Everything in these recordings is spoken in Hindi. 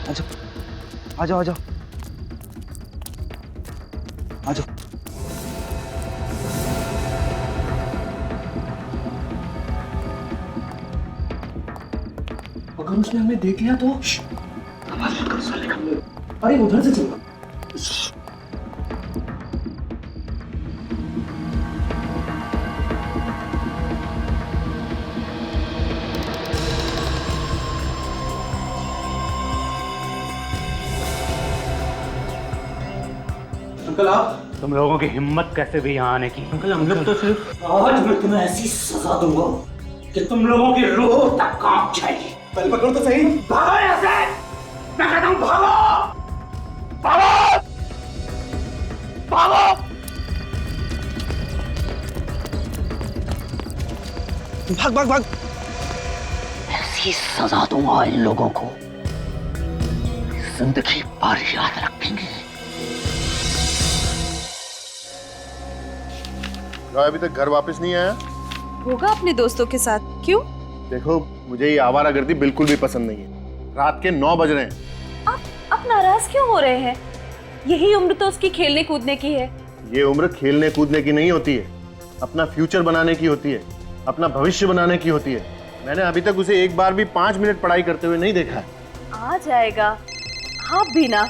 आ जाओ आ जाओ आ जाओ। अगर उसने हमें देख लिया तो आवाज मत करो साले का। अरे उधर से चलो। अंकल आप, तुम लोगों की हिम्मत कैसे भी यहाँ आने की? अंकल हम लोग तो सिर्फ आज मैं तुम्हें ऐसी सजा दूंगा कि तुम लोगों की रूह तक कांप जाएगी। पहले पकड़ो तो सही। भागो यहाँ से, मैं कहता हूँ भागो भागो भागो। भाग भाग भाग। ऐसी सजा दूंगा इन लोगों को, जिंदगी भर याद रखेंगे। जॉय अभी तक घर वापस नहीं आया? होगा अपने दोस्तों के साथ। क्यों? देखो मुझे ये आवारागर्दी बिल्कुल भी पसंद नहीं है। रात के 9 बज रहे हैं। आप नाराज क्यों हो रहे हैं? यही उम्र तो उसकी खेलने कूदने की है। ये उम्र खेलने कूदने की नहीं होती है, अपना फ्यूचर बनाने की होती है, अपना भविष्य बनाने की होती है। मैंने अभी तक उसे एक बार भी 5 मिनट पढ़ाई करते हुए नहीं देखा है। आ जाएगा। आप भी ना।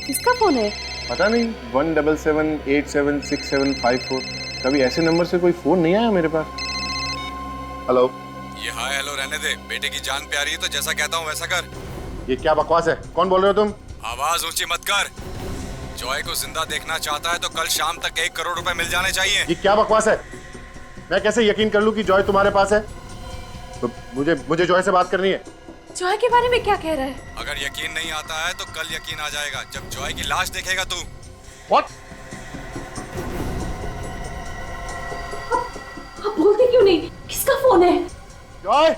किसका फोन है? पता नहीं 177876754। कभी ऐसे नंबर से कोई फोन नहीं आया मेरे पास। हेलो। ये हाय हेलो रहने दे, बेटे की जान प्यारी है तो जैसा कहता हूँ वैसा कर। ये क्या बकवास है? कौन बोल रहे हो तुम? आवाज ऊंची मत कर। जॉय को जिंदा देखना चाहता है तो कल शाम तक 1 करोड़ रुपए मिल जाने चाहिए। ये क्या बकवास है? मैं कैसे यकीन कर लूं कि जॉय तुम्हारे पास है? तो मुझे जॉय से बात करनी है। जॉय के बारे में क्या कह रहा है? अगर यकीन नहीं आता है तो कल यकीन आ जाएगा जब जॉय की लाश देखेगा तू। What? आप बोलते क्यों नहीं? किसका फोन है? जॉय,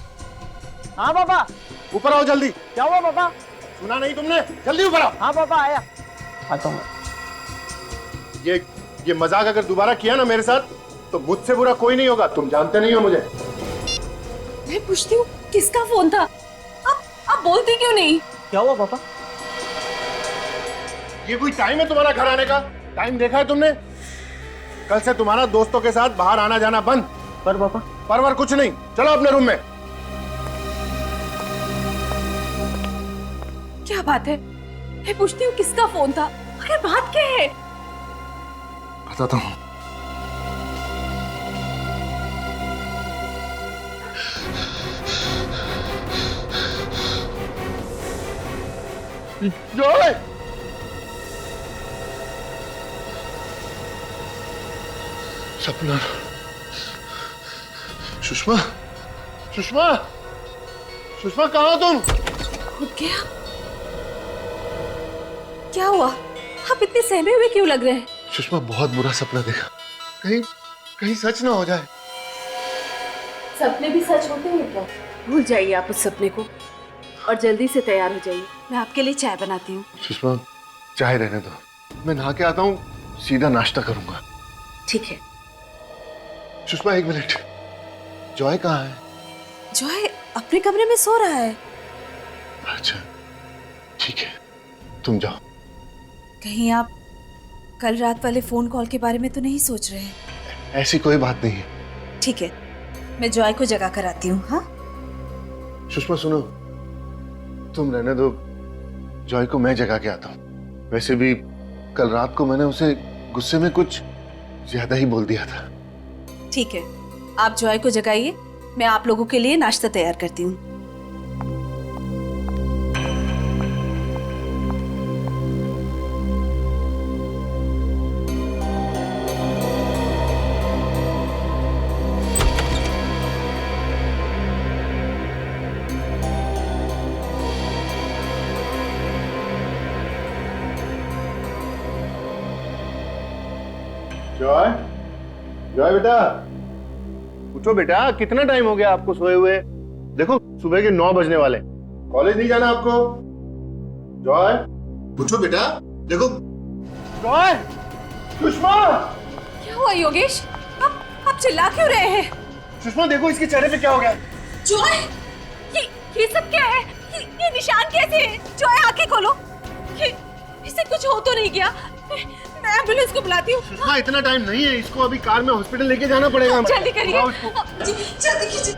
हाँ पापा। ऊपर आओ जल्दी। क्या हुआ पापा? सुना नहीं तुमने? जल्दी ऊपर आओ। हाँ पापा आया। आता हूँ। ये मजाक अगर दोबारा किया ना मेरे साथ तो मुझसे बुरा कोई नहीं होगा। तुम जानते नहीं हो मुझे। मैं पूछती हूँ किसका फोन था? आप बोलते क्यों नहीं? क्या हुआ पापा? ये कोई टाइम है तुम्हारा घर आने का? टाइम देखा है तुमने? कल से तुम्हारा दोस्तों के साथ बाहर आना जाना बंद। पर पापा, परवर कुछ नहीं। चलो अपने रूम में। क्या बात है? मैं पूछती हूँ किसका फोन था? आखिर बात क्या है? बताता हूँ। जॉय! सपना। सुषमा, सुषमा, सुषमा कहाँ हो तुम? खुद गया? क्या हुआ? आप इतने सहमे हुए क्यों लग रहे हैं? सुषमा बहुत बुरा सपना देखा। कहीं सच ना हो जाए। सपने भी सच होते हैं क्या? भूल जाइए आप उस सपने को और जल्दी से तैयार हो जाइए। मैं आपके लिए चाय बनाती हूँ। सुषमा चाय रहने दो, मैं नहा के आता हूँ, सीधा नाश्ता करूंगा। ठीक है। सुषमा 1 मिनट, जॉय कहाँ है? जॉय अपने कमरे में सो रहा है। अच्छा ठीक है, तुम जाओ। कहीं आप कल रात वाले फोन कॉल के बारे में तो नहीं सोच रहे हैं? ऐसी कोई बात नहीं है। ठीक है, मैं जॉय को जगा कर आती हूँ। हाँ सुषमा सुनो, तुम रहने दो, जॉय को मैं जगा के आता हूँ। वैसे भी कल रात को मैंने उसे गुस्से में कुछ ज्यादा ही बोल दिया था। ठीक है, आप जॉय को जगाइए, मैं आप लोगों के लिए नाश्ता तैयार करती हूँ। जॉय, जॉय बेटा, उठो बेटा, कितना टाइम हो गया आपको सोए हुए? देखो सुबह के 9 बजने वाले। कॉलेज नहीं जाना आपको? जॉय उठो बेटा, देखो। जॉय, सुषमा! क्या हुआ योगेश? आप चिल्ला क्यों रहे हैं? सुषमा देखो इसके चेहरे पे क्या हो गया? जॉय, ये सब क्या है? ये निशान कैसे है? जॉय आंखें खोलो। इसे कुछ हो तो नहीं गया? मैं एम्बुलेंस को बुलाती हूँ। सुषमा इतना टाइम नहीं है, इसको अभी कार में हॉस्पिटल लेके जाना पड़ेगा। जल्दी करिए। जल्दी कीजिए।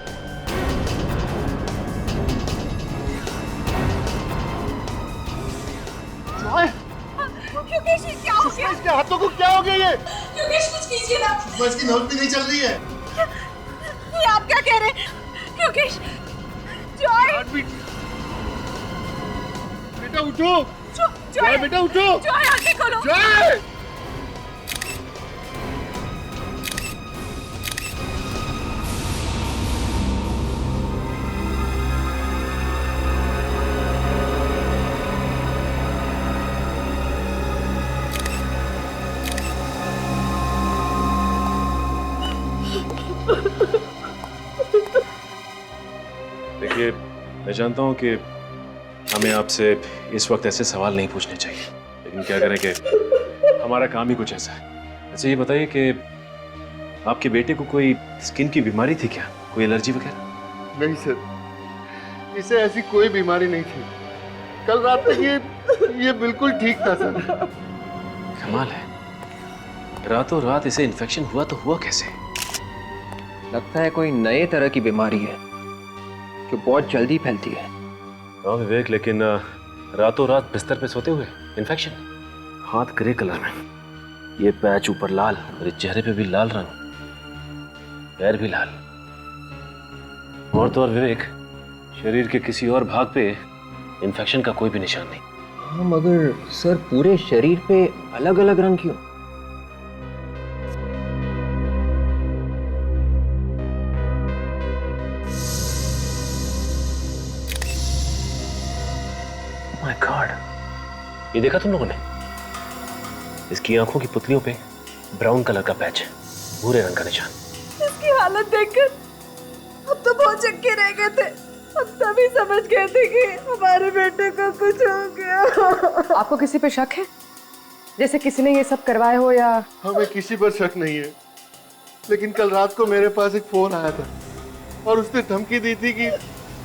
योगेश क्या हो गया? इसके हाथों को क्या हो गया ये? योगेश कुछ कीजिए ना। सुषमा इसकी नब्ज भी नहीं चल रही है। ये आप क्या कह रहे हैं? योगेश, जॉय, बेटा उठो। जॉय, बेटा उठो। जॉय आंखें खोलो। जय! देखिए, मैं जानता हूं कि हमें आपसे इस वक्त ऐसे सवाल नहीं पूछने चाहिए, लेकिन क्या करें कि हमारा काम ही कुछ ऐसा है। अच्छा ये बताइए कि आपके बेटे को कोई स्किन की बीमारी थी क्या? कोई एलर्जी वगैरह? नहीं सर, इसे ऐसी कोई बीमारी नहीं थी। कल रात तक ये बिल्कुल ठीक था सर। कमाल है, रातों रात इसे इन्फेक्शन हुआ तो हुआ कैसे? लगता है कोई नए तरह की बीमारी है जो बहुत जल्दी फैलती है। हाँ विवेक, लेकिन रातों रात बिस्तर पे सोते हुए इन्फेक्शन, हाथ ग्रे कलर में, ये पैच ऊपर लाल और इस चेहरे पे भी लाल रंग, पैर भी लाल, और तो और विवेक शरीर के किसी और भाग पे इन्फेक्शन का कोई भी निशान नहीं। हाँ मगर सर पूरे शरीर पे अलग अलग रंग क्यों? माय गॉड, ये देखा तुम लोगों ने? इसकी आंखों की पुतलियों पे ब्राउन कलर का पैच, भूरे रंग का निशान। इसकी हालत देखकर हम तो बहुत चक्के रह गए थे। हम तभी समझ गए थे कि हमारे बेटे को कुछ हो गया। आपको किसी पे शक है? जैसे किसी ने ये सब करवाया हो या? हमें किसी पर शक नहीं है, लेकिन कल रात को मेरे पास एक फोन आया था और उसने धमकी दी थी कि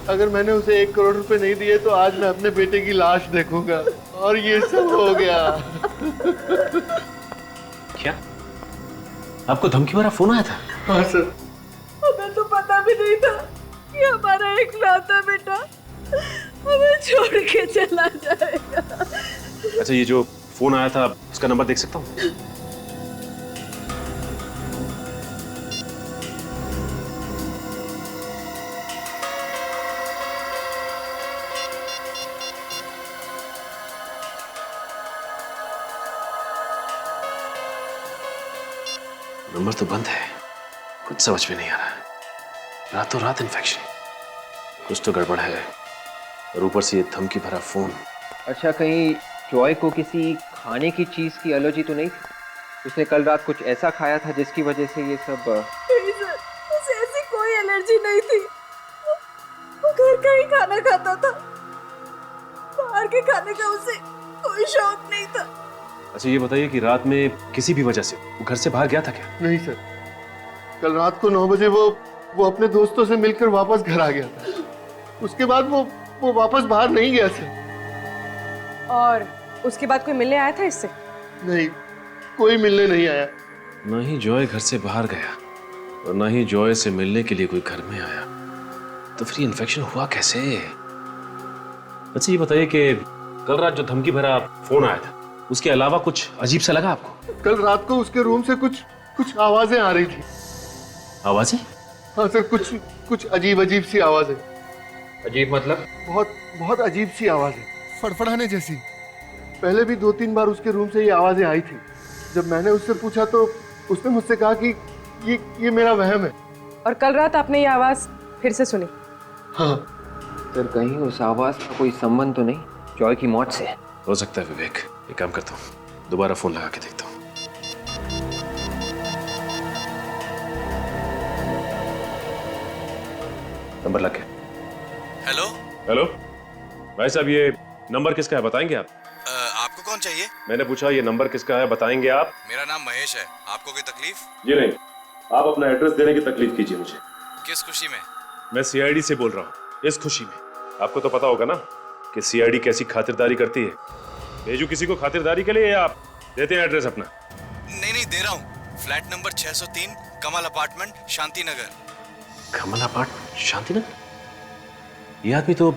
अगर मैंने उसे 1 करोड़ रुपए नहीं दिए तो आज मैं अपने बेटे की लाश देखूंगा, और ये सब हो गया। क्या आपको धमकी भरा फोन आया था? हाँ सर। हमें तो पता भी नहीं था कि हमारा इकलौता बेटा हमें छोड़ के चला जाएगा। अच्छा ये जो फोन आया था उसका नंबर देख सकता हूँ? नंबर तो बंद है, कुछ समझ में नहीं आ रहा। रातों रात इन्फेक्शन, कुछ तो गड़बड़ है, और ऊपर से ये धमकी भरा फोन। अच्छा कहीं जॉय को किसी खाने की चीज की एलर्जी तो नहीं थी? उसने कल रात कुछ ऐसा खाया था जिसकी वजह से ये सब? नहीं सर, उसे ऐसी कोई एलर्जी नहीं थी। वो घर का ही खाना खाता था, बाहर के खाने का उसे कोई शौक नहीं था। अच्छा ये बताइए कि रात में किसी भी वजह से वो घर से बाहर गया था क्या? नहीं सर, कल रात को 9 बजे वो अपने दोस्तों से मिलकर वापस घर आ गया था। उसके बाद वो वापस बाहर नहीं गया सर। और उसके बाद कोई मिलने आया था इससे? नहीं, कोई मिलने नहीं आया। ना ही जॉय घर से बाहर गया और ना ही जॉय से मिलने के लिए कोई घर में आया, तो फिर ये इन्फेक्शन हुआ कैसे? अच्छा ये बताइए कि कल रात जो धमकी भरा फोन आया था उसके अलावा कुछ अजीब सा लगा आपको? कल रात को उसके रूम से कुछ आवाजें आ रही थी। आवाजें? हाँ सर, कुछ अजीब सी आवाजें। अजीब मतलब? बहुत अजीब सी आवाजें, फड़फड़ाने जैसी। पहले भी 2-3 बार उसके रूम से ये आवाजें आई थी। जब मैंने उससे पूछा तो उसने मुझसे कहा कि ये मेरा वहम है। और कल रात आपने ये आवाज फिर से सुनी? हाँ सर कहीं उस आवाज का कोई संबंध तो नहीं जॉय की मौत से? हो सकता है विवेक, एक काम करता हूँ, दोबारा फोन लगा के देखता हूँ। नंबर लग गया। हेलो। हेलो भाई साहब, ये नंबर किसका है बताएंगे आप? आपको कौन चाहिए? मैंने पूछा ये नंबर किसका है बताएंगे आप? मेरा नाम महेश है। आपको कोई तकलीफ? जी नहीं, आप अपना एड्रेस देने की तकलीफ कीजिए मुझे। किस खुशी में? मैं सीआईडी से बोल रहा हूँ, इस खुशी में आपको तो पता होगा ना कि सीआईडी कैसी खातिरदारी करती है। भेजू किसी को खातिरदारी के लिए या आप देते हैं एड्रेस अपना? नहीं नहीं, दे रहा हूँ। फ्लैट नंबर 603 कमल अपार्टमेंट, शांति नगर। कमल अपार्टमेंट, शांति नगर? ये आदमी तो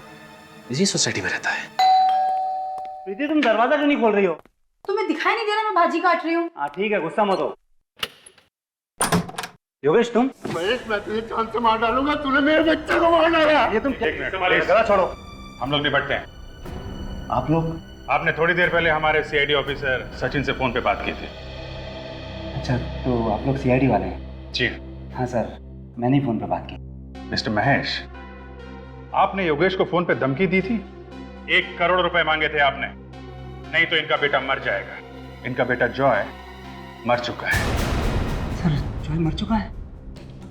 इसी सोसाइटी में रहता है। प्रीति, तुम दरवाजा क्यों नहीं खोल रही हो? तुम्हें दिखाई नहीं दे रहा मैं भाजी काट रही हूँ। हाँ ठीक है, गुस्सा मत हो। योगेश तुम? महेश, मैं तुझे जान से मार डालूंगा। तूने मेरे बच्चे को मार डाला। ये तुम गला छोड़ो, हम लोग निपटते हैं। आप लोग? आपने थोड़ी देर पहले हमारे सीआईडी ऑफिसर सचिन से फोन पे बात की थी। अच्छा, तो आप लोग सीआईडी वाले हैं? जी हाँ सर, मैंने ही फोन पे बात की। मिस्टर महेश, आपने योगेश को फोन पे धमकी दी थी। 1 करोड़ रुपए मांगे थे आपने, नहीं तो इनका बेटा मर जाएगा। इनका बेटा जॉय मर चुका है। सर, जॉय मर चुका है?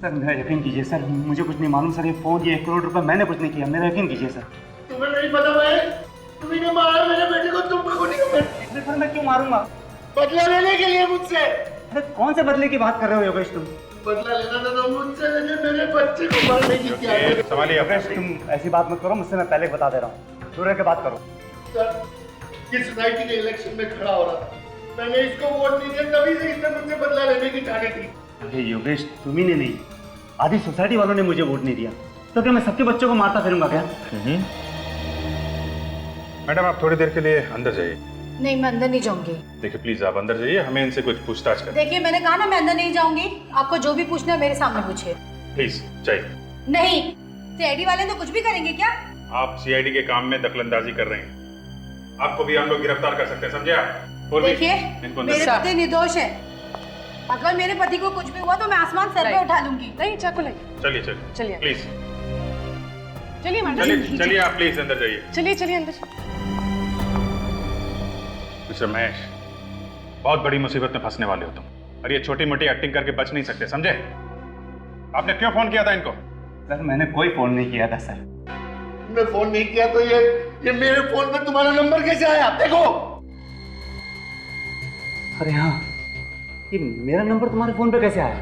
सर मेरा यकीन कीजिए सर, मुझे कुछ नहीं मालूम सर। ये फोन, ये 1 करोड़ रुपए मैंने कुछ नहीं किया, मेरा यकीन कीजिए सर। तुम्हें नहीं पता महेश, तुम्ही ने मारा मेरे बेटे को। तुम को नहीं पता। सर मैं क्यों मारूंगा? बदला लेने के लिए मुझसे। अरे कौन से बदले की बात कर रहे हो योगेश तुम? बदला लेना था तो मुझसे, लेकिन मेरे बच्चे को मारने की क्या है? संभालिए योगेश, तुम ऐसी बात मत करो मुझसे, मैं पहले बता दे रहा हूँ। दूर रह के बात करो। सर, इस सोसाइटी के इलेक्शन में खड़ा हो रहा था, मैंने इसको वोट नहीं दिया, तभी से इसने मुझसे बदला लेने की ठानी थी। अरे योगेश, तुम्ही ने नहीं, आधी सोसाइटी वालों ने मुझे वोट नहीं दिया, तो क्या मैं सबके बच्चों को मारता फिरूंगा क्या? मैडम, आप थोड़ी देर के लिए अंदर जाइए। नहीं, मैं अंदर नहीं जाऊंगी। देखिए प्लीज आप अंदर जाइए, हमें इनसे कुछ पूछताछ करें। देखिए, मैंने कहा ना मैं अंदर नहीं जाऊंगी। आपको जो भी पूछना है मेरे सामने पूछिए। प्लीज जाइए। नहीं, सीआईडी वाले तो कुछ भी करेंगे क्या? आप सीआईडी के काम में दखलंदाजी कर रहे हैं, आपको भी हम लोग गिरफ्तार कर सकते हैं, समझे आप? देखिए, मेरे पति निर्दोष है। अगर मेरे पति को कुछ भी हुआ तो मैं आसमान सर पे उठा लूंगी। नहीं, चाकू लाइए। चलिए चलिए चलिए। प्लीज चलिए मैडम, चलिए चलिए, आप प्लीज अंदर जाइए। चलिए चलिए अंदर। मिस्टर महेश, बहुत बड़ी मुसीबत में फंसने वाले हो तुम, और ये छोटी मोटी एक्टिंग करके बच नहीं सकते, समझे? आपने क्यों फोन किया था इनको? सर मैंने कोई फोन नहीं किया था सर। तुमने फोन नहीं किया तो ये मेरे फोन पे तुम्हारा नंबर कैसे आया? देखो। अरे हाँ, ये मेरा नंबर तुम्हारे फोन पे कैसे आया?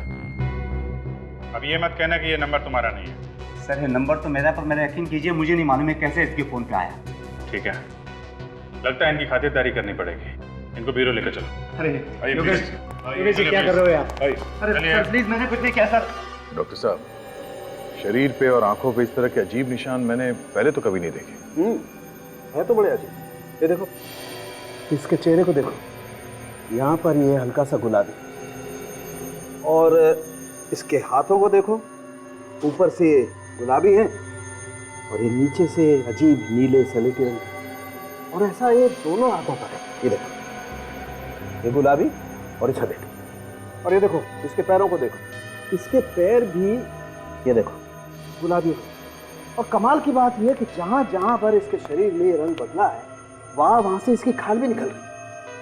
अब ये मत कहना कि ये नंबर तुम्हारा नहीं है। सर ये नंबर तो मेरा, पर मेरा यकीन कीजिए मुझे नहीं मालूम है कैसे इसके फोन पे आया। ठीक है, लगता है इनकी खातिरदारी करनी पड़ेगी। इनको ब्यूरो लेकर चलो। अरे आइए, योगेश, प्लीज। आइए, योगेश जी चलिए, क्या प्लीज। कर रहे हो आप? आइए, अरे चलिए। सर प्लीज, मैंने कुछ नहीं किया सर। डॉक्टर साहब, शरीर पे और आंखों पे इस तरह के अजीब निशान मैंने पहले तो कभी नहीं देखे। है तो बड़े अजीब। ये देखो, इसके चेहरे को देखो, यहाँ पर ये हल्का सा गुलाबी, और इसके हाथों को देखो, ऊपर से गुलाबी है और ये नीचे से अजीब नीले सलेटी रंग, और ऐसा ये दोनों हाथों पर है। ये देखो, ये गुलाबी और ये सलेटी, और ये देखो इसके पैरों को देखो, इसके पैर भी ये देखो गुलाबी। और कमाल की बात यह है कि जहां जहां पर इसके शरीर में ये रंग बदला है, वहां से इसकी खाल भी निकल रही है।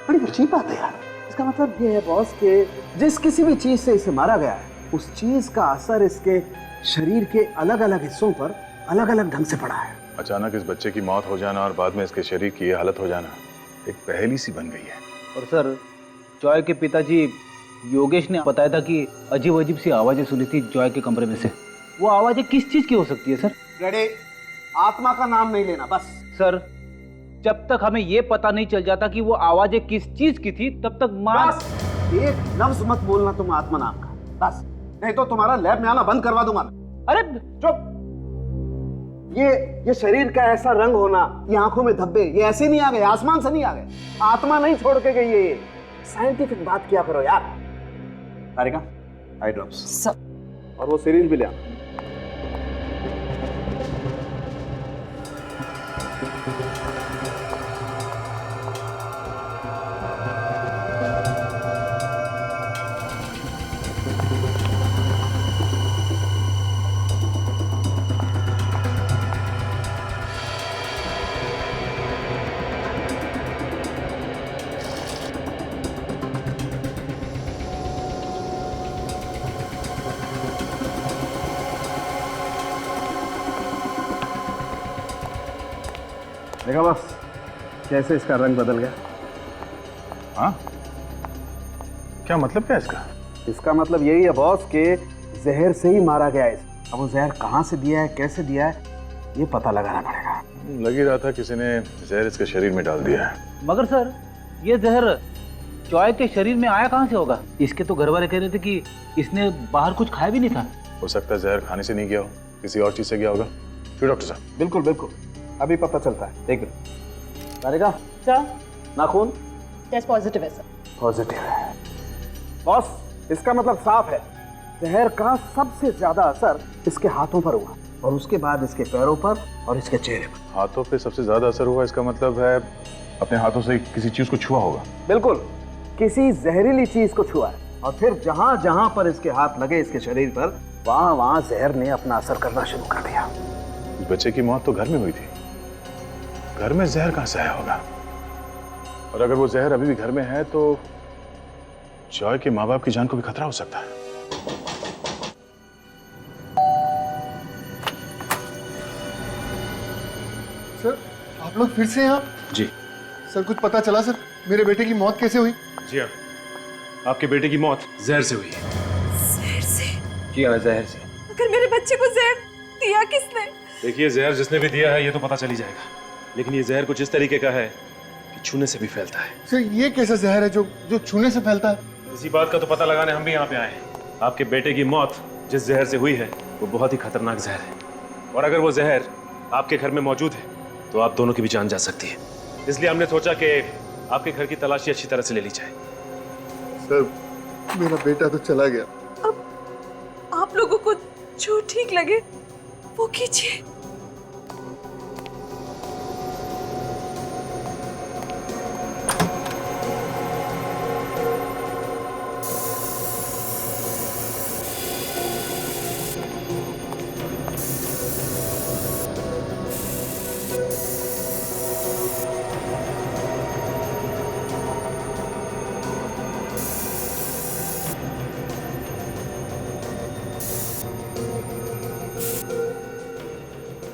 बड़ी अजीब बात है यार। इसका मतलब ये है बॉस के जिस किसी भी चीज से इसे मारा गया है, उस चीज का असर इसके शरीर के अलग अलग हिस्सों पर अलग अलग ढंग से पड़ा है। अचानक इस बच्चे की मौत हो जाना और बाद में इसके शरीर की ये हालत हो जाना एक पहेली सी बन गई है। और सर, जॉय के पिताजी योगेश ने बताया था कि अजीब अजीब सी आवाजें सुनी थी जॉय के कमरे में से। वो आवाजें किस चीज की हो सकती है सर? रेडी, आत्मा का नाम नहीं लेना बस। सर, जब तक हमें ये पता नहीं चल जाता कि वो आवाजें किस चीज की थी, तब तक बस एक लफ्ज मत बोलना तुम आत्मा नाम का, बस। नहीं तो तुम्हारा लैब में आना बंद करवा दूंगा। अरे चुप। ये शरीर का ऐसा रंग होना, ये आंखों में धब्बे, ये ऐसे नहीं आ गए, आसमान से नहीं आ गए, आत्मा नहीं छोड़ के गई है। ये साइंटिफिक बात किया करो यार। तारिका, आई ड्रॉप्स और वो सिरिंज भी ले आना। देखा बस कैसे इसका रंग बदल गया। हाँ, क्या मतलब क्या इसका? इसका मतलब यही है बॉस के जहर से ही मारा गया है। अब वो जहर कहाँ से दिया है, कैसे दिया है, ये पता लगाना पड़ेगा। लग ही रहा था किसी ने जहर इसके शरीर में डाल दिया है। मगर सर, ये जहर जॉय के शरीर में आया कहाँ से होगा? इसके तो घर वाले कह रहे थे कि इसने बाहर कुछ खाया भी नहीं था। हो सकता है जहर खाने से नहीं गया हो, किसी और चीज से गया होगा। क्यों डॉक्टर साहब? बिल्कुल बिल्कुल, अभी पता चलता है। देख करेगा सर, नाखून टेस्ट पॉजिटिव है सर। पॉजिटिव है बॉस, इसका मतलब साफ है जहर का सबसे ज्यादा असर इसके हाथों पर हुआ और उसके बाद इसके पैरों पर और इसके चेहरे पर। हाथों पे सबसे ज्यादा असर हुआ, इसका मतलब है अपने हाथों से किसी चीज को छुआ होगा। बिल्कुल, किसी जहरीली चीज को छुआ है और फिर जहां जहां पर इसके हाथ लगे इसके शरीर पर, वहां वहां जहर ने अपना असर करना शुरू कर दिया। इस बच्चे की मौत तो घर में हुई थी, घर में जहर कहां से आया होगा? और अगर वो जहर अभी भी घर में है तो जॉय के माँ बाप की जान को भी खतरा हो सकता है। सर, आप लोग फिर से यहाँ? जी सर, कुछ पता चला सर? मेरे बेटे की मौत कैसे हुई? जी हाँ, आपके बेटे की मौत जहर से हुई है। जहर से? जी हाँ, जहर से। अगर मेरे बच्चे को जहर दिया किसने? देखिए, जहर जिसने भी दिया है ये तो पता चल ही जाएगा, लेकिन ये जहर कुछ इस तरीके का है कि छूने से भी फैलता है। सर, ये कैसा जहर है जो छूने से फैलता है? इसी बात का तो पता लगाने हम भी यहाँ पे आए हैं। आपके बेटे की मौत जिस जहर से हुई है वो बहुत ही खतरनाक जहर है, और अगर वो जहर आपके घर में मौजूद है तो आप दोनों की भी जान जा सकती है। इसलिए हमने सोचा कि आपके घर की तलाशी अच्छी तरह से ले ली जाए। सर, मेरा बेटा तो चला गया। अब आप लोगों को जो ठीक लगे वो कीजिए।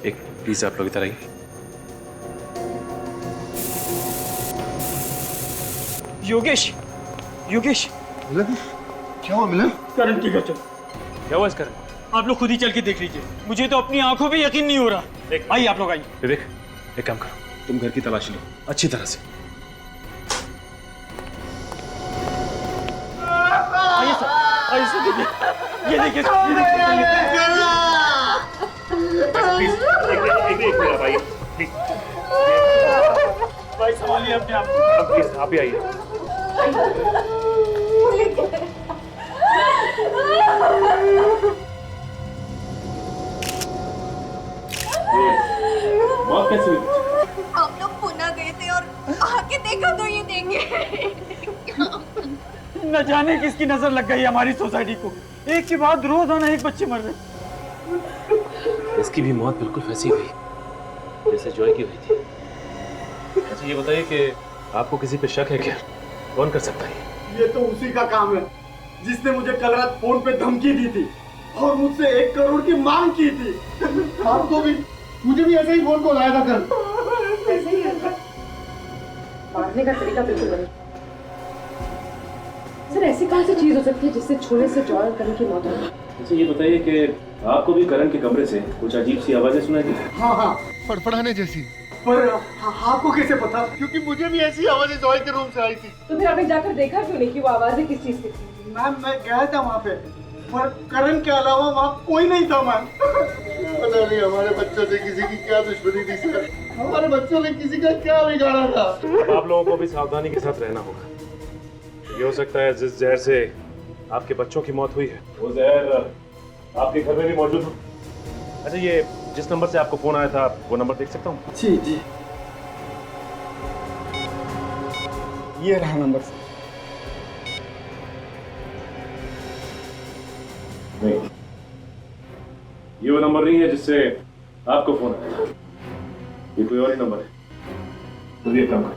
एक प्लीज आप लोग इधर आइए। योगेश, योगेश, मिलन, क्या हुआ मिलन? करण की घटना। क्या हुआ इस करण? आप लोग खुद ही चल के देख लीजिए, मुझे तो अपनी आंखों पे यकीन नहीं हो रहा। आइए आप लोग आइए। विवेक, एक काम करो, तुम घर की तलाशी लो अच्छी तरह से। आइए सर, आइए सर, देखिए, ये देखिए, एक मिनट भाई, प्लीज भाई संभालिए अपने आप को। प्लीज आप ही आइए। मौत कैसे हुई? हम लोग पुणे गए थे और आके देखा तो ये देंगे। न जाने किसकी नजर लग गई हमारी सोसाइटी को, एक के बाद रोजाना एक बच्चे मर रहे। इसकी भी मौत बिल्कुल वैसी हुई जैसे जॉय की हुई थी। अच्छा ये बताइए कि आपको किसी पे शक है क्या? कौन कर सकता है? ये तो उसी का काम है जिसने मुझे कल रात फोन पे धमकी दी थी और मुझसे 1 करोड़ की मांग की थी। आपको भी, मुझे भी ऐसे ही फोन कॉल आया था कल। ऐसे ही मारने का तरीका बिल्कुल नहीं। सर, ऐसी कौन सी चीज हो सकती है जिससे छूने से जॉय और करण की मौत हो? अच्छा ये बताइए कि आपको भी करण के कमरे से कुछ अजीब सी आवाजें सुनाई दी? हाँ हाँ, फड़फड़ाने जैसी। पर आपको कैसे पता? क्योंकि मुझे भी ऐसी आवाजें जॉय के रूम से आई थी। तो फिर आपने जाकर देखा क्यों नहीं कि वो आवाजें किस चीज की थी? मैम, मैं गया था वहाँ पे, पर करण के अलावा वहाँ कोई नहीं था मैम। पता नहीं हमारे बच्चों से किसी की क्या दुश्मनी थी सर, हमारे बच्चों ने किसी का क्या बिगाड़ा था। आप लोगों को भी सावधानी के साथ रहना होगा। ये हो सकता है जिस जहर से आपके बच्चों की मौत हुई है वो जहर आपके घर में भी मौजूद हो। अच्छा ये जिस नंबर से आपको फोन आया था वो नंबर देख सकता हूँ? जी जी, ये रहा नंबर। नहीं, ये वो नंबर नहीं है जिससे आपको फोन आया, ये कोई और ही नंबर है। तो ये काम करो,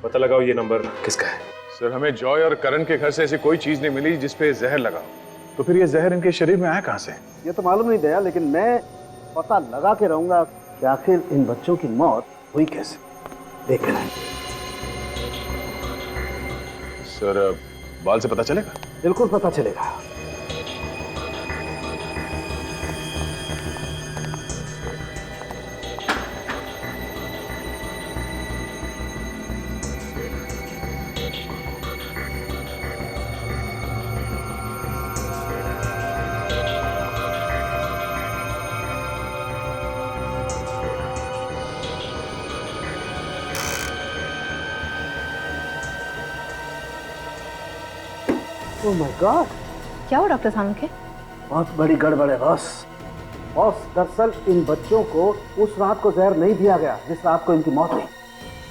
पता लगाओ ये नंबर किसका है। सर, हमें जॉय और करण के घर से ऐसी कोई चीज नहीं मिली जिसपे जहर लगा। तो फिर ये जहर इनके शरीर में आया कहां से? ये तो मालूम नहीं दया, लेकिन मैं पता लगा के रहूंगा कि आखिर इन बच्चों की मौत हुई कैसे। देख रहे हैं सर, बाल से पता चलेगा? बिल्कुल पता चलेगा। ओह माय गॉड, क्या हुआ डॉक्टर साहब के? बहुत बड़ी गड़बड़ है बॉस। बॉस, दरअसल इन बच्चों को उस रात को जहर नहीं दिया गया जिस रात को इनकी मौत हुई।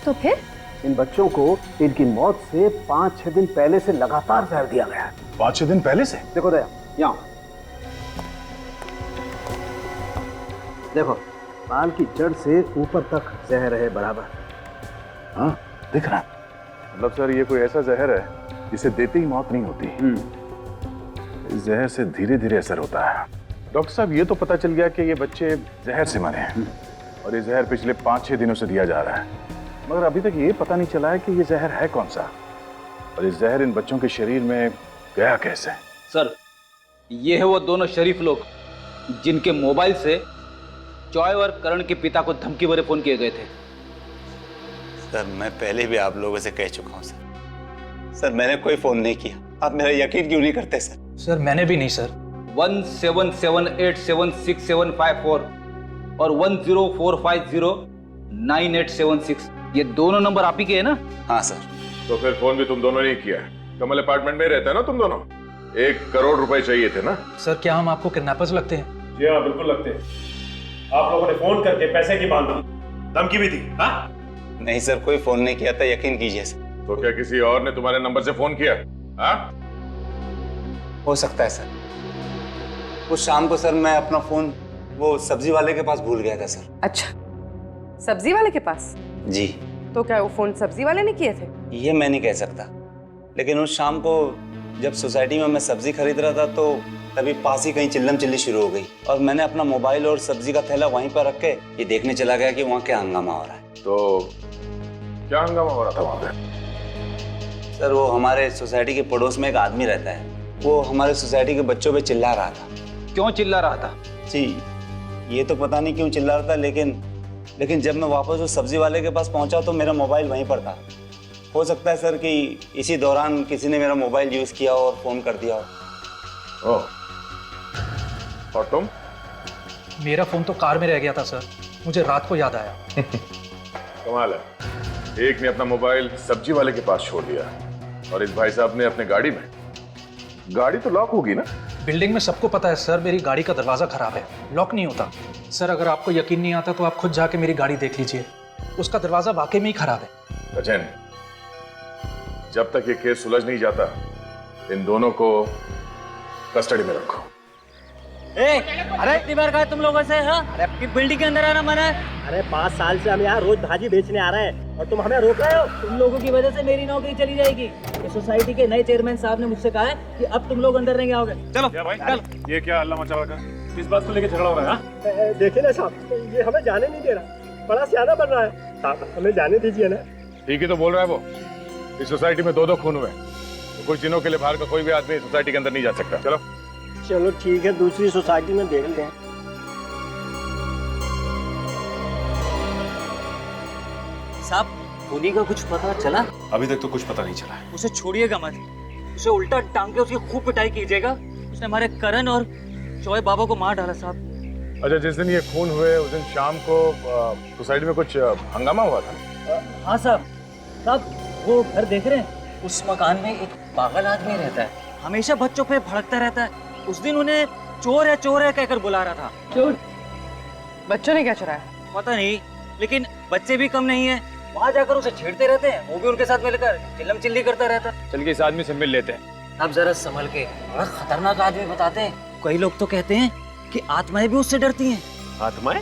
तो फिर? इन बच्चों को इनकी मौत से 5-6 दिन पहले से लगातार जहर दिया गया है। 5-6 दिन पहले से? देखो दया, यहाँ देखो, बाल की जड़ से ऊपर तक जहर है बराबर। हाँ, दिख रहा है। मतलब सर ये कोई ऐसा जहर है जिसे देते ही मौत नहीं होती। इस जहर से धीरे धीरे असर होता है। डॉक्टर साहब, ये तो पता चल गया कि ये बच्चे जहर से मरे हैं और ये जहर पिछले 5-6 दिनों से दिया जा रहा है, मगर अभी तक ये पता नहीं चला है कि ये जहर है कौन सा और ये जहर इन बच्चों के शरीर में गया कैसे। सर, ये है वो दोनों शरीफ लोग जिनके मोबाइल से जॉय और करण के पिता को धमकी भरे फोन किए गए थे। सर, मैं पहले भी आप लोगों से कह चुका हूं सर। सर, मैंने कोई फोन नहीं किया। आप मेरा यकीन क्यों नहीं करते सर? सर, मैंने भी नहीं सर। 17787674 और 10450987 ये दोनों नंबर आप ही के हैं ना? हाँ सर। तो फिर फोन भी तुम दोनों ने किया है? कमल अपार्टमेंट में रहता है ना तुम दोनों? 1 करोड़ रुपए चाहिए थे ना? सर, क्या हम आपको किडनैपर्स लगते हैं? जी हाँ, बिल्कुल लगते हैं। आप लोगों ने फोन करके पैसे की मांग की, धमकी भी दी। हाँ? नहीं सर, कोई फोन नहीं किया था, यकीन कीजिए सर। तो क्या किसी और ने तुम्हारे नंबर से फोन किया? हाँ? हो सकता है सर। उस शाम को सर मैं अपना फोन वो सब्जी वाले के पास भूल गया था सर। अच्छा, सब्जी वाले के पास? जी। तो क्या वो फोन सब्जी वाले ने किए थे? ये मैं नहीं कह सकता, लेकिन उस शाम को जब सोसाइटी में मैं सब्जी खरीद रहा था तो तभी पास ही कहीं चिल्लम चिल्ली शुरू हो गई और मैंने अपना मोबाइल और सब्जी का थैला वहीं पर रख के ये देखने चला गया कि वहाँ क्या हंगामा हो रहा है। तो क्या हंगामा हो रहा था वहाँ पे? सर, वो हमारे सोसाइटी के पड़ोस में एक आदमी रहता है, वो हमारे सोसाइटी के बच्चों पे चिल्ला रहा था। क्यों चिल्ला रहा था? जी, ये तो पता नहीं क्यों चिल्ला रहा था, लेकिन जब मैं वापस उस सब्जी वाले के पास पहुंचा तो मेरा मोबाइल वहीं पर था। हो सकता है सर कि इसी दौरान किसी ने मेरा मोबाइल यूज किया और फोन कर दिया हो। ओह, और तुम? मेरा फोन तो कार में रह गया था सर, मुझे रात को याद आया। कमाल है, एक ने अपना मोबाइल सब्जी वाले के पास छोड़ दिया और इस भाई साहब ने अपने गाड़ी में। गाड़ी तो लॉक होगी ना? बिल्डिंग में सबको पता है सर, मेरी गाड़ी का दरवाजा खराब है, लॉक नहीं होता। सर, अगर आपको यकीन नहीं आता तो आप खुद जाके मेरी गाड़ी देख लीजिए, उसका दरवाजा वाकई में ही खराब है। सचिन, जब तक ये केस सुलझ नहीं जाता इन दोनों को कस्टडी में रखो। अरे कितनी बार कहा तुम लोगों से? हाँ? अरे अपनी बिल्डिंग के अंदर आना मना है। अरे 5 साल से हम यहाँ रोज भाजी बेचने आ रहे हैं और तुम हमें रोक रहे हो। तुम लोगों की वजह से मेरी नौकरी चली जाएगी। ये सोसाइटी के नए चेयरमैन साहब ने मुझसे कहा है कि अब तुम लोग अंदर नहीं आओगे। चलो भाई, चल। ये क्या हल्ला मचा रखा? किस बात को लेकर झगड़ा हो रहा है? देखिए ना साहब, ये हमें जाने नहीं दे रहा, बड़ा सियाना बन रहा है। साहब, हमें जाने दीजिए ना। ठीक ही तो बोल रहा है वो। इस सोसाइटी में 2-2 खून हुए, तो कुछ दिनों के लिए बाहर का कोई भी आदमी सोसाइटी के अंदर नहीं जा सकता। चलो चलो ठीक है, दूसरी सोसाइटी में देख लेते हैं। साहब, खूनी का कुछ पता चला? अभी तक तो कुछ पता नहीं चला है। उसे छोड़िएगा मत, उसे उल्टा टांग के उसकी खूब पिटाई कीजिएगा। उसने हमारे करण और जॉय बाबा को मार डाला साहब। अच्छा, जिस दिन ये खून हुए उस दिन शाम को सोसाइटी में कुछ हंगामा हुआ था? हाँ साहब, वो घर देख रहे हैं, उस मकान में एक पागल आदमी रहता है, हमेशा बच्चों पे भड़कता रहता है। उस दिन उन्हें चोर है कहकर बुला रहा था। चोर? बच्चों ने क्या चुराया? पता नहीं, लेकिन बच्चे भी कम नहीं है, वहाँ जाकर उसे छेड़ते रहते हैं। वो भी उनके साथ मिलकर चिल्लम चिल्ली करता रहता है। चल के इस आदमी से मिल लेते हैं। अब जरा संभल के, बड़ा खतरनाक आदमी बताते हैं। कई लोग तो कहते हैं कि आत्माएं भी उससे डरती हैं। आत्माएं?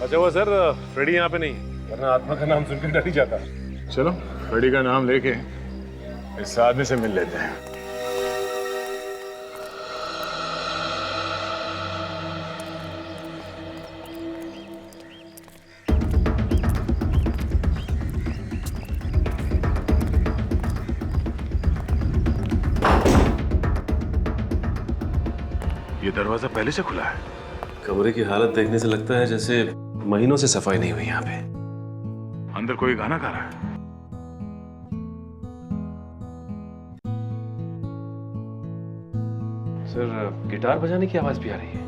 अच्छा वो सर, फ्रेडी यहाँ पे नहीं, वरना आत्मा का नाम सुनकर डर ही जाता। चलो फ्रेडी का नाम लेके इस आदमी से मिल लेते हैं। ये दरवाजा पहले से खुला है। कमरे की हालत देखने से लगता है जैसे महीनों से सफाई नहीं हुई यहाँ पे। अंदर कोई गाना गा रहा है। सर, गिटार बजाने की आवाज भी आ रही है।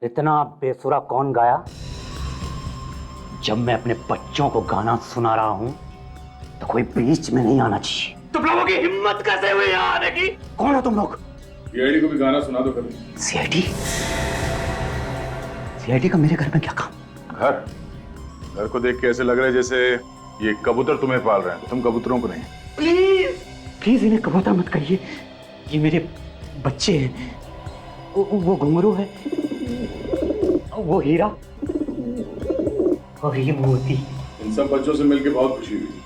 इतना बेसुरा कौन गाया? जब मैं अपने बच्चों को गाना सुना रहा हूं तो कोई बीच में नहीं आना चाहिए। तुम लोगों की हिम्मत कैसे हुई यहाँ आने की? कौन हो तुम लोग? सीआईडी को भी गाना सुना दो कभी। सीआईडी? सीआईडी का मेरे घर में क्या काम? घर को देख के ऐसे लग रहा है जैसे ये कबूतर तुम्हें पाल रहे हैं, तुम कबूतरों को नहीं। प्लीज प्लीज इन्हें कबूतर मत कहिए, ये मेरे बच्चे हैं। वो घुंघरू है, वो हीरा और ये मोती। इन सब बच्चों से मिलकर बहुत खुशी हुई।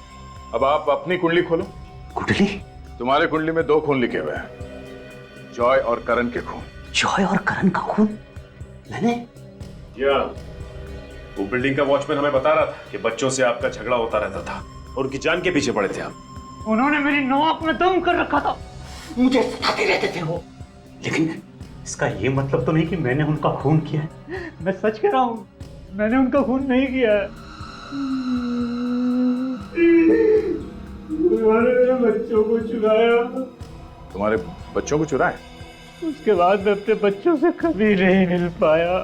अब आप अपनी कुंडली खोलो। कुंडली? तुम्हारे कुंडली में 2 खून लिखे हुए हैं, जॉय और करण के खून। जॉय और करण का खून? मैंने? या वो बिल्डिंग का वॉचमैन हमें बता रहा था कि बच्चों से आपका झगड़ा होता रहता था और उनकी जान के पीछे पड़े थे आप। उन्होंने मेरी नाक में दम कर रखा था, मुझे सताते रहते थे वो। लेकिन इसका ये मतलब तो नहीं कि मैंने उनका खून किया है। मैं सच कह रहा हूँ, मैंने उनका खून नहीं किया है। उन्होंने मेरे बच्चों को चुराया। तुम्हारे बच्चों को चुराए? उसके बाद मैं अपने बच्चों से कभी नहीं मिल पाया।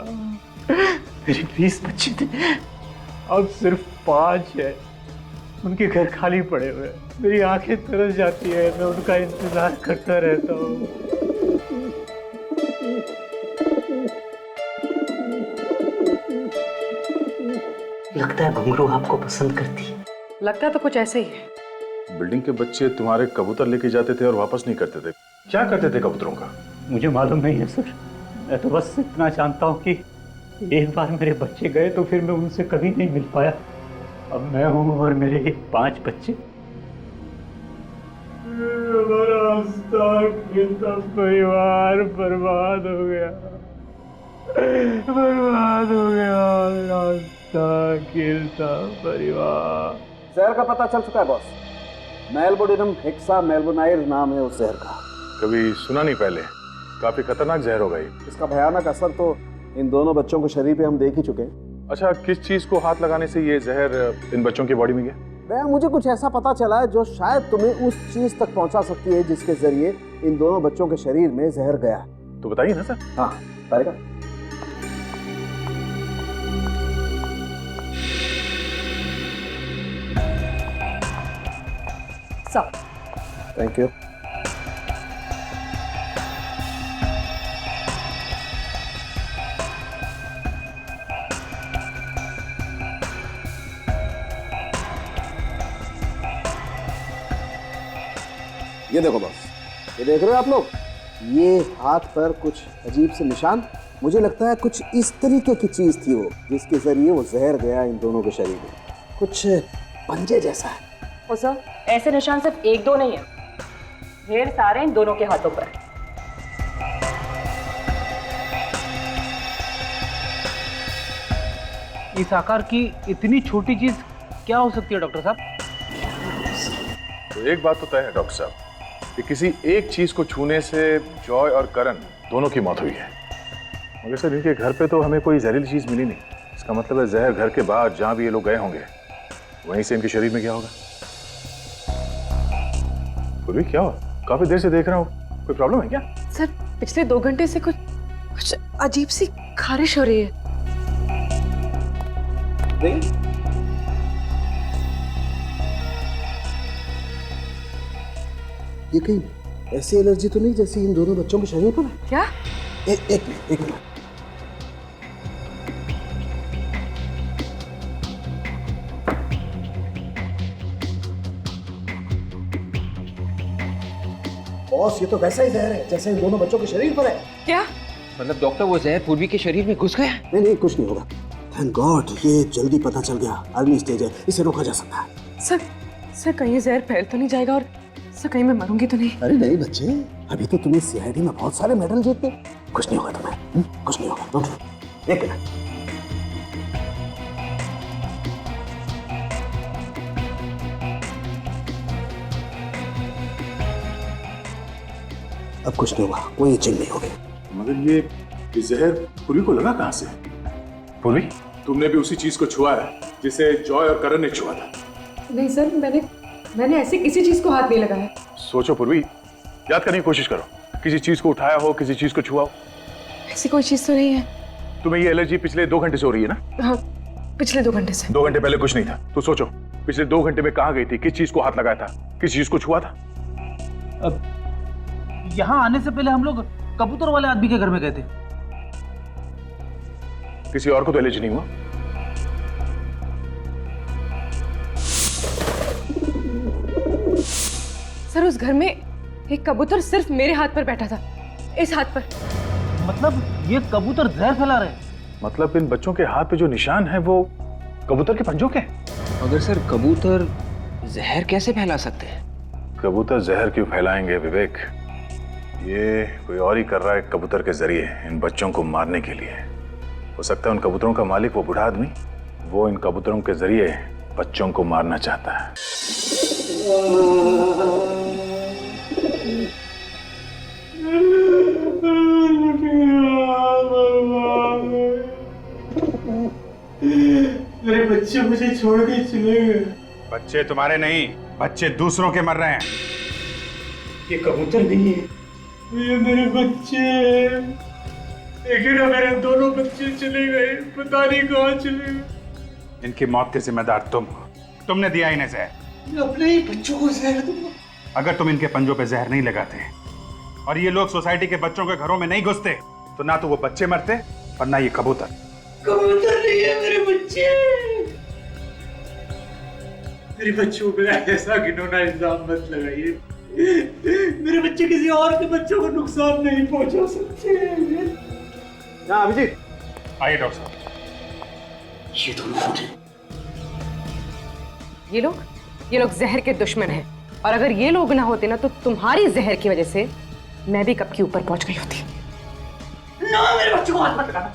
मेरे 20 बच्चे थे, अब सिर्फ 5 है। उनके घर खाली पड़े हुए हैं। मेरी आंखें तरस जाती है, मैं उनका इंतजार करता रहता हूँ। लगता है घुंघरू आपको पसंद करती है। लगता है तो कुछ ऐसे ही है। बिल्डिंग के बच्चे तुम्हारे कबूतर लेके जाते थे और वापस नहीं करते थे, क्या करते थे कबूतरों का? मुझे मालूम नहीं है सर, मैं तो बस इतना जानता हूँ कि एक बार मेरे बच्चे गए तो फिर मैं उनसे कभी नहीं मिल पाया। अब मैं हूँ और मेरे 5 बच्चे। परिवार बर्बाद हो गया, बर्बाद हो गया। रास्ता गिरता परिवार। जहर का पता चल चुका है बॉस। मेलबोडिनम हेक्सा मेलबोनाइर नाम है उस जहर का। कभी सुना नहीं पहले, काफी खतरनाक जहर होगा ये। इसका भयानक असर तो इन दोनों बच्चों के शरीर पे हम देख ही चुके हैं। अच्छा, किस चीज को हाथ लगाने से ये जहर इन बच्चों की बॉडी में गया? भैया मुझे कुछ ऐसा पता चला है जो शायद तुम्हें उस चीज तक पहुंचा सकती है जिसके जरिए इन दोनों बच्चों के शरीर में जहर गया। तो बताइए ना सर। हाँ बताएगा। Sir thank you. ये देखो बॉस, ये देख रहे हो आप लोग, ये हाथ पर कुछ अजीब से निशान। मुझे लगता है कुछ इस तरीके की चीज थी वो, जिसके जरिए वो जहर गया इन दोनों के शरीर में। कुछ पंजे जैसा है। ओ सर, ऐसे निशान सिर्फ 1-2 नहीं है, ढेर सारे इन दोनों के हाथों पर है। इस आकार की इतनी छोटी चीज क्या हो सकती है डॉक्टर साहब? तो एक बात तो तय है डॉक्टर साहब कि किसी एक चीज को छूने से जॉय और करण दोनों की मौत हुई है। मगर सर इनके घर पे तो हमें कोई जहरीली चीज मिली नहीं। इसका मतलब है जहर घर के बाहर जहां भी ये लोग गए होंगे वहीं से इनके शरीर में गया होगा। पूर्वी क्या हुआ? काफी देर से देख रहा हूँ, कोई प्रॉब्लम है क्या? सर पिछले 2 घंटे से कुछ अजीब सी खारिश हो रही है। ये कहीं ऐसी एलर्जी तो नहीं जैसी इन दोनों बच्चों के शरीर पर है? क्या? एक मिनट। बॉस ये तो वैसा ही जहर है जैसे इन दोनों बच्चों के शरीर पर है। क्या मतलब डॉक्टर वो जहर पूर्वी के शरीर में घुस गया? नहीं कुछ नहीं होगा। थैंक गॉड ये जल्दी पता चल गया। अर्ली स्टेज है, इसे रोका जा सकता है। सर कहीं जहर फैल तो नहीं जाएगा और सर कहीं मैं मरूंगी तो नहीं? अरे नहीं बच्चे, अभी तो तुम्हें सीआईडी में बहुत सारे मेडल जीते। कुछ नहीं होगा तुम्हें, कुछ नहीं होगा। डोंट। एक मिनट। अब कुछ नहीं होगा, कोई चिंता नहीं होगी। मगर ये जहर पूर्वी को लगा कहाँ से? पूर्वी तुमने भी उसी चीज को छुआ है जिसे जॉय और करण ने छुआ था? नहीं सर, मैंने ऐसे किसी चीज को हाथ नहीं लगाया। सोचो पूर्वी, याद करने की कोशिश करो। किसी चीज को उठाया हो, किसी चीज को छुआ हो? ऐसी कोई चीज तो नहीं है। तुम्हें ये एलर्जी पिछले 2 घंटे से हो रही है ना? हाँ, पिछले 2 घंटे से। 2 घंटे पहले कुछ नहीं था। तो सोचो पिछले 2 घंटे में कहाँ गई थी, किस चीज को हाथ लगाया था, किस चीज को छुआ था? अब यहाँ आने से पहले हम लोग कबूतर वाले आदमी के घर में गए थे। किसी और को तो एलर्जी नहीं हुआ? सर उस घर में एक कबूतर सिर्फ मेरे हाथ पर बैठा था, इस हाथ पर। मतलब ये कबूतर जहर फैला रहे हैं? मतलब इन बच्चों के हाथ पे जो निशान है वो कबूतर के पंजों के? अगर सर कबूतर जहर कैसे फैला सकते हैं? कबूतर जहर क्यों फैलाएंगे विवेक? ये कोई और ही कर रहा है कबूतर के जरिए इन बच्चों को मारने के लिए। हो सकता है उन कबूतरों का मालिक वो बूढ़ा आदमी, वो इन कबूतरों के जरिए बच्चों को मारना चाहता है। मेरे बच्चे मुझे छोड़ के चले गए। बच्चे तुम्हारे नहीं, बच्चे दूसरों के मर रहे हैं। ये कबूतर नहीं है, ये मेरे बच्चे। लेकिन मेरे दोनों बच्चे चले गए, पता नहीं कहाँ चले गए। इनकी मौत के जिम्मेदार तुम हो। तुमने दिया इन्हें जहर। मैं अपने ही बच्चों को जहर दूंगा। अगर तुम इनके पंजों पे जहर नहीं लगाते और ये लोग सोसाइटी के बच्चों के घरों में नहीं घुसते तो ना तो वो बच्चे मरते और ना ये कबूतर। कबूतर नहीं है मेरे बच्चे। मेरे बच्चों पे ऐसा घिनौना इल्जाम मत लगाइए। मेरे बच्चे किसी और के बच्चों को नुकसान नहीं पहुंचा सकते। हाँ अभिजीत, आइए डॉक्टर साहब। ये दोनों ये लोग जहर के दुश्मन हैं, और अगर ये लोग ना होते ना तो तुम्हारी जहर की वजह से मैं भी कब के ऊपर पहुंच गई होती। ना मेरे बच्चों को हाथ मत लगाना।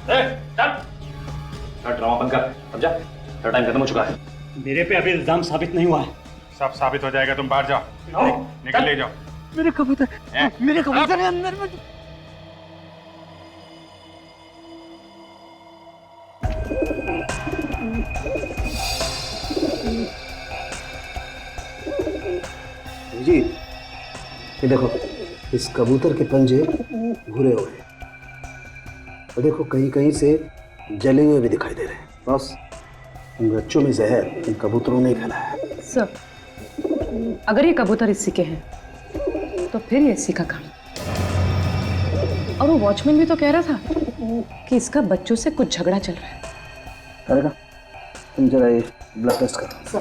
ड्रामा बंद कर, समझा? तेरा टाइम खत्म हो चुका है। मेरे पे अभी इल्जाम साबित नहीं हुआ है। सब साबित हो जाएगा, तुम बाहर जाओ। निकल ले जाओ। मेरे कबूतर है अंदर में। जी ये देखो, इस कबूतर के पंजे भूरे हो गए और देखो कहीं कहीं से जले हुए भी दिखाई दे रहे हैं। बस इन बच्चों में जहर इन कबूतरों ने फैलाया है। सर अगर ये कबूतर इसी के हैं तो फिर ये इसी का काम। और वो वॉचमैन भी तो कह रहा था कि इसका बच्चों से कुछ झगड़ा चल रहा है। करेगा, तुम जरा ये ब्लड टेस्ट करो।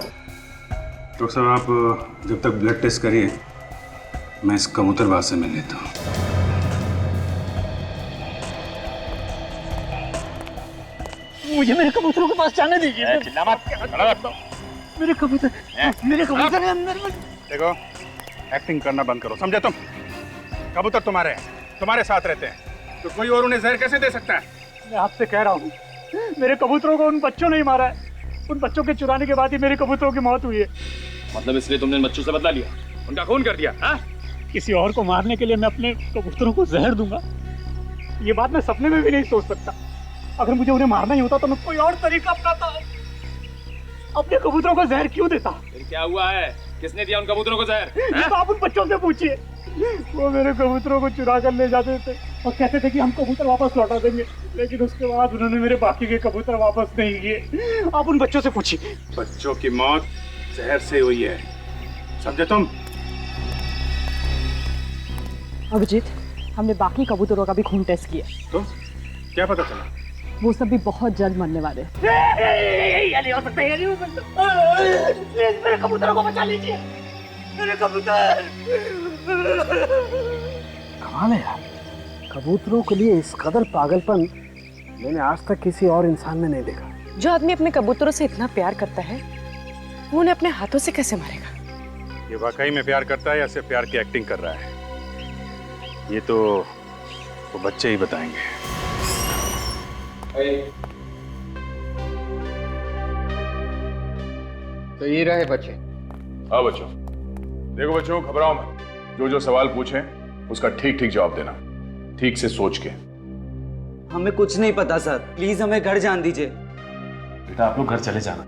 डॉक्टर साहब आप जब तक ब्लड टेस्ट करिए, मैं इस कबूतरबाज से मिल लेता हूँ। मुझे मेरे कबूतरों के पास जाने दीजिए। मेरे कबूतर है अंदर में। देखो एक्टिंग करना बंद करो, समझे तुम? कबूतर तुम्हारे हैं, तुम्हारे साथ रहते हैं, तो कोई और उन्हें जहर कैसे दे सकता है? मैं आपसे कह रहा हूँ, मेरे कबूतरों को उन बच्चों ने ही मारा है। उन बच्चों के चुराने के बाद ही मेरे कबूतरों की मौत हुई है। मतलब इसलिए तुमने बच्चों से बदला लिया, उनका खून कर दिया? हाँ? किसी और को मारने के लिए मैं अपने कबूतरों को जहर दूंगा, ये बात मैं सपने में भी नहीं सोच सकता। अगर मुझे उन्हें मारना ही होता तो मैं कोई और तरीका अपनाता। अपने कबूतरों को जहर क्यों देता? फिर क्या हुआ है? किसने दिया उन कबूतरों को जहर? ये तो आप उन बच्चों से पूछिए। वो मेरे कबूतरों को चुरा कर ले जाते थे और कहते थे कि हम कबूतर वापस लौटा देंगे, लेकिन उसके बाद उन्होंने मेरे बाकी के कबूतर वापस नहीं किए। आप उन बच्चों से पूछिए। बच्चों की मौत जहर से हुई है, समझे तुम? अभिजीत, हमने बाकी कबूतरों का भी खून टेस्ट किया। तो क्या पता चला? वो सब भी बहुत जल्द मरने वाले। ये नहीं हो सकता, ये नहीं हो सकता। प्लीज मेरे कबूतरों को बचा लीजिए, मेरे कबूतर। कमाल है यार, कबूतरों के लिए इस कदर पागलपन मैंने आज तक किसी और इंसान में नहीं देखा। जो आदमी अपने कबूतरों से इतना प्यार करता है वो उन्हें अपने हाथों से कैसे मारेगा? ये वाकई में प्यार करता है या सिर्फ प्यार की एक्टिंग कर रहा है, ये तो वो बच्चे ही बताएंगे। तो ये रहे बच्चे। हाँ बच्चों, देखो बच्चों घबराओ मत, जो जो सवाल पूछे उसका ठीक ठीक जवाब देना, ठीक से सोच के। हमें कुछ नहीं पता सर, प्लीज हमें घर जान दीजिए। बेटा आप लोग घर चले जाना,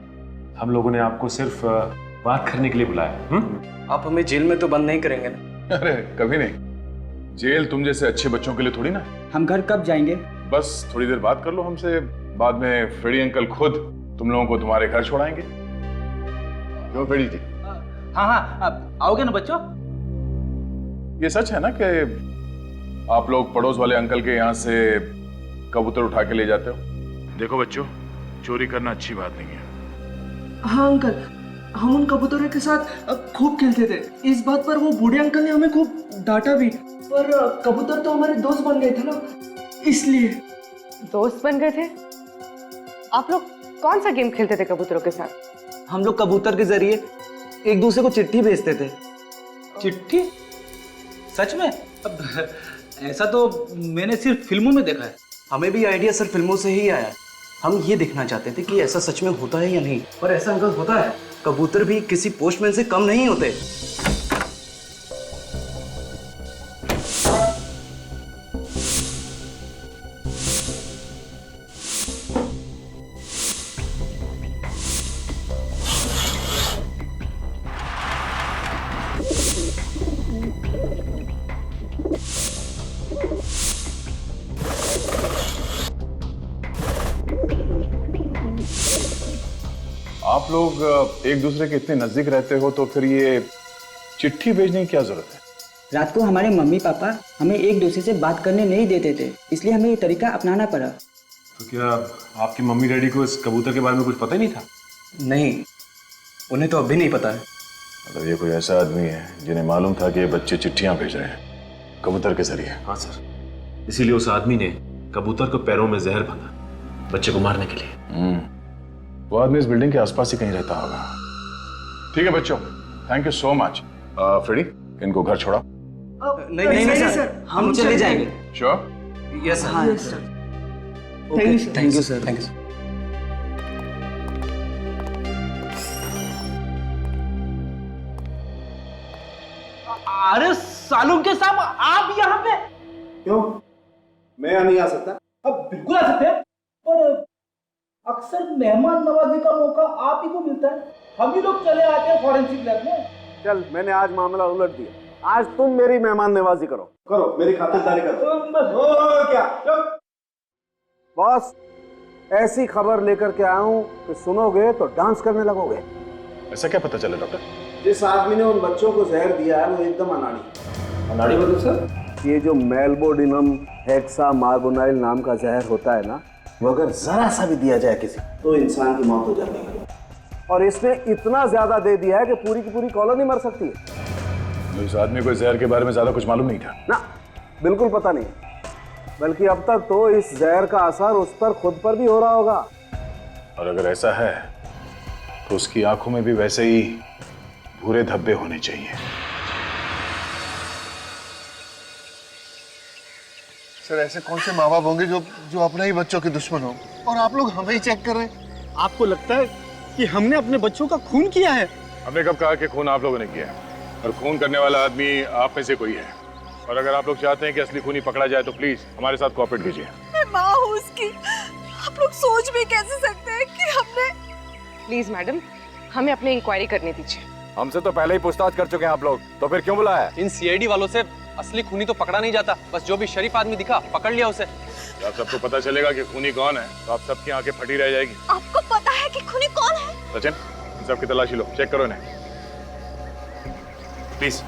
हम लोगों ने आपको सिर्फ बात करने के लिए बुलाया। आप हमें जेल में तो बंद नहीं करेंगे ना? अरे कभी नहीं, जेल तुम जैसे अच्छे बच्चों के लिए थोड़ी ना। हम घर कब जाएंगे? बस थोड़ी देर बात कर लो हमसे, बाद में फ्रेडी अंकल खुद तुम लोगों को तुम्हारे घर छोड़ाएंगे। क्यों फ्रेडी जी? हाँ हाँ, आओगे ना बच्चों? ये सच है ना कि आप लोग पड़ोस वाले अंकल के यहाँ से कबूतर उठा के ले जाते हो? देखो बच्चों, चोरी करना अच्छी बात नहीं है। हाँ अंकल, हम उन कबूतरों के साथ खूब खेलते थे। इस बात पर वो बूढ़े अंकल ने हमें खूब डांटा भी, पर कबूतर तो हमारे दोस्त बन गए थे ना, इसलिए। दोस्त बन गए थे? आप लोग कौन सा गेम खेलते थे कबूतरों के साथ? हम लोग कबूतर के जरिए एक दूसरे को चिट्ठी भेजते थे। चिट्ठी? सच में? अब ऐसा तो मैंने सिर्फ फिल्मों में देखा है। हमें भी आइडिया सर फिल्मों से ही आया। हम ये देखना चाहते थे कि ऐसा सच में होता है या नहीं। पर ऐसा अंकल होता है, कबूतर भी किसी पोस्टमैन से कम नहीं होते। आप लोग एक दूसरे के इतने नजदीक रहते हो तो फिर ये चिट्ठी भेजने की क्या जरूरत है? रात को हमारे मम्मी पापा हमें एक दूसरे से बात करने नहीं देते थे, इसलिए हमें ये तरीका अपनाना पड़ा। तो क्या आपकी मम्मी डैडी को इस कबूतर के बारे में कुछ पता ही नहीं था? नहीं, उन्हें तो अभी नहीं पता है। मतलब ये कोई ऐसा आदमी है जिन्हें मालूम था कि ये बच्चे चिट्ठियां भेज रहे हैं कबूतर के जरिए? हाँ सर, इसीलिए उस आदमी ने कबूतर को पैरों में जहर बांधा बच्चे को मारने के लिए। वो आदमी इस बिल्डिंग के आसपास ही कहीं रहता होगा। ठीक है बच्चों, thank you so much. Freddy, इनको घर छोड़ा। नहीं सर, हम चले जाएंगे। Sure? Yes sir. Thank you sir. Thank you. अरे सालूम के साहब, आप यहाँ पे? क्यों, मैं यहाँ नहीं आ सकता? अब बिल्कुल आ सकते हैं, पर अक्सर मेहमान नवाजी का मौका आप ही को मिलता है। हम ही लोग चले आते हैं फॉरेंसिक लैब में। चल, मैंने आज मामला उलट दिया। आज तुम मेरी मेहमान नवाजी करो, मेरी खातिरदारी करो। क्या बॉस, ऐसी खबर लेकर के आया हूँ कि सुनोगे तो डांस करने लगोगे। ऐसा क्या पता चला डॉक्टर? जिस आदमी ने उन बच्चों को जहर दिया है वो एकदम अनाड़ी। अनाड़ी मतलब सर? ये जो मेल्बोडिनम हेक्सा मार्बोनाइल नाम का जहर होता है ना, वो अगर जरा सा भी दिया जाए किसी तो इंसान की मौत हो जाती है। और इसने इतना ज्यादा दे दिया है कि पूरी की पूरी कॉलोनी मर सकती है। इस आदमी को जहर के बारे में ज्यादा कुछ मालूम नहीं था ना? बिल्कुल पता नहीं, बल्कि अब तक तो इस जहर का असर उस पर खुद पर भी हो रहा होगा। और अगर ऐसा है तो उसकी आंखों में भी वैसे ही भूरे धब्बे होने चाहिए। सर, ऐसे कौन से माँ बाप होंगे जो अपने ही बच्चों के दुश्मन हो, और आप लोग हमें ही चेक कर रहे हैं? आपको लगता है कि हमने अपने बच्चों का खून किया है? हमने कब कहा कि खून आप लोगों ने किया है? और खून करने वाला आदमी आप में से कोई है। और अगर आप लोग चाहते हैं कि असली खूनी पकड़ा जाए तो प्लीज हमारे साथ कोऑपरेट कीजिए। मैं माँ हूँ उसकी, आप लोग सोच भी कैसे सकते हैं कि हमने। प्लीज मैडम, हमें अपनी इंक्वायरी करने दीजिए। हमसे तो पहले ही पूछताछ कर चुके हैं आप लोग, तो फिर क्यों बुलाया? इन सीआईडी वालों से असली खूनी तो पकड़ा नहीं जाता, बस जो भी शरीफ आदमी दिखा पकड़ लिया उसे। जब सबको पता चलेगा कि खूनी कौन है तो आप सबकी आंखें फटी रह जाएगी। आपको पता है कि खूनी कौन है? सचिन, इन सबकी तलाशी लो, चेक करो इन्हें। प्लीज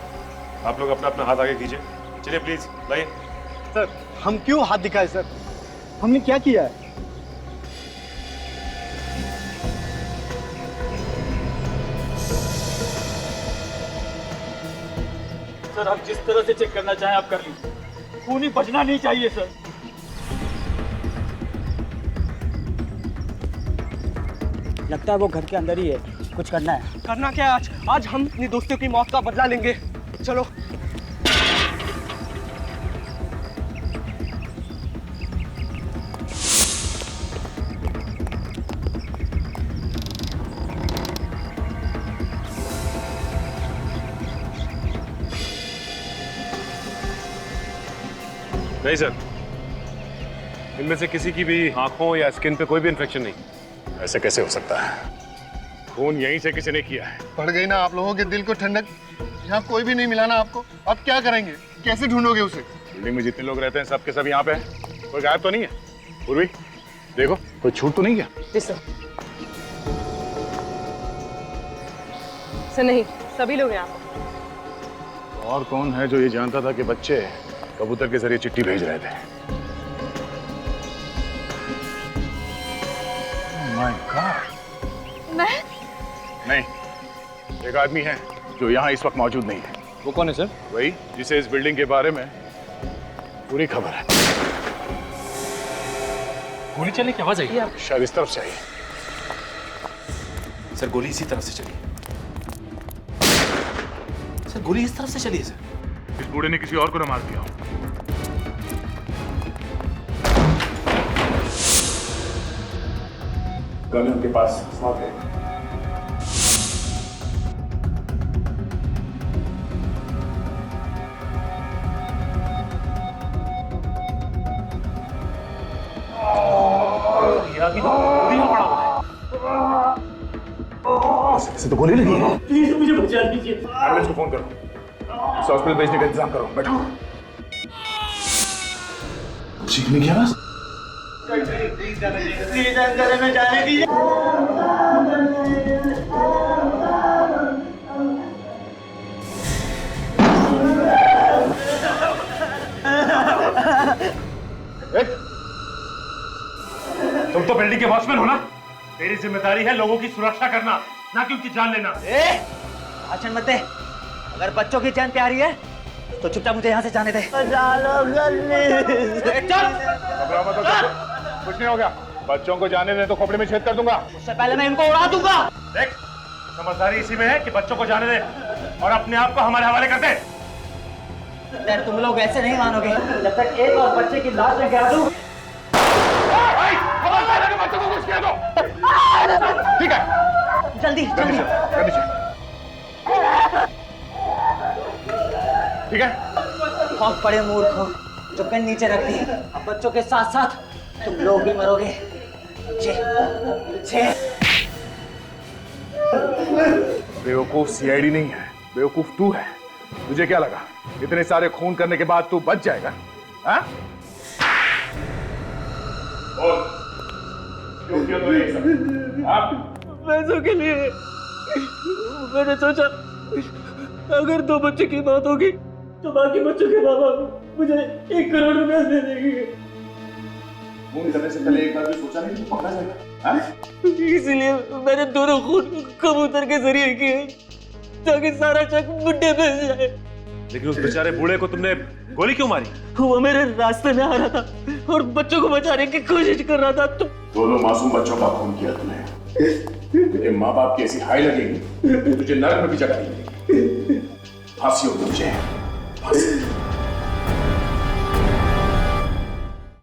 आप लोग अपना अपना हाथ आगे कीजिए। चलिए प्लीज, लाइए। सर, हम क्यों हाथ दिखाए सर? हमने क्या किया है? सर, आप जिस तरह से चेक करना चाहें आप कर लीजिए, खूनी बचना नहीं चाहिए सर। लगता है वो घर के अंदर ही है, कुछ करना है। करना क्या है? आज हम अपनी दोस्तों की मौत का बदला लेंगे। चलो। नहीं सर, इनमें से किसी की भी आंखों या स्किन पे कोई भी इन्फेक्शन नहीं। ऐसे कैसे हो सकता है? खून यहीं से किसी ने किया है। पड़ गई ना आप लोगों के दिल को ठंडक। यहाँ कोई भी नहीं मिला ना आपको, अब क्या करेंगे? कैसे ढूंढोगे उसे? बिल्डिंग में जितने लोग रहते हैं सब के सब यहाँ पे हैं। कोई गायब तो नहीं है? पूर्वी देखो कोई छूट तो नहीं गया? जी सर। सर नहीं, सभी लोग यहाँ पर। और कौन है जो ये जानता था कि बच्चे कबूतर के जरिए चिट्ठी भेज रहे थे? My God. मैं? नहीं, एक आदमी है जो यहाँ इस वक्त मौजूद नहीं है। वो कौन है सर? वही जिसे इस बिल्डिंग के बारे में पूरी खबर है। गोली चलने की आवाज आई। शायद इस तरफ से आई। सर गोली इसी तरफ से चली। सर गोली इस तरफ से चली है सर। इस बूढ़े ने किसी और को न मार दिया हो। गन उनके पास साथ है। इसे तो गोली लगी है। प्लीज मुझे बचा दीजिए। एम्बुलेंस को फोन करो, इसे हॉस्पिटल भेजने का इंतजाम करो। बैठो। चीखने की आवाज? जंगल में जाने दीजिए। तुम तो बिल्डिंग के वॉचमैन हो ना? तेरी जिम्मेदारी है लोगों की सुरक्षा करना, ना कि उनकी जान लेना। भाषण मत दे। अगर बच्चों की जान प्यारी है तो चुपचाप मुझे यहाँ से जाने दे। कुछ नहीं हो गया। बच्चों को जाने दे तो खोपड़ी में छेद कर दूंगा। उससे पहले मैं इनको उड़ा दूंगा। देख, समझदारी इसी में है कि बच्चों को जाने दे और अपने आप को हमारे हवाले कर दे। यार तुम लोग ऐसे नहीं मानोगे जब तक एक और बच्चे की लाश में गिरा दूं। बच्चों को कुछ किया दो। ठीक है, जल्दी जल्दी। ठीक है। बहुत बड़े मूर्ख हो जो गन नीचे रख दी। अब बच्चों के साथ साथ तुम लोग भी मरोगे। बेवकूफ सीआईडी नहीं है, बेवकूफ तू है। तुझे क्या लगा इतने सारे खून करने के बाद तू बच जाएगा? हाँ? क्यों किया तूने ये सब? पैसों के लिए। मैंने सोचा अगर 2 बच्चे की मौत होगी तो बाकी बच्चों के माँ बाप मुझे 1 करोड़ रुपया दे देंगे। खून करने से पहले एक बार भी सोचा नहीं कि पकड़ा जाएगा? इसलिए मैंने दोनों खून कबूतर के जरिए किए ताकि सारा शक बुड्ढे पे जाए। लेकिन उस बेचारे बूढ़े को तुमने गोली क्यों मारी? वो मेरे रास्ते में आ रहा था और बच्चों को बचाने की कोशिश कर रहा था। दोनों मासूम बच्चों का खून किया तूने। तुझे माँ बाप की ऐसी हाई लगेगी, तुझे नरक में भी जगह नहीं मिलेगी। फांसी होगी तुझे, फांसी।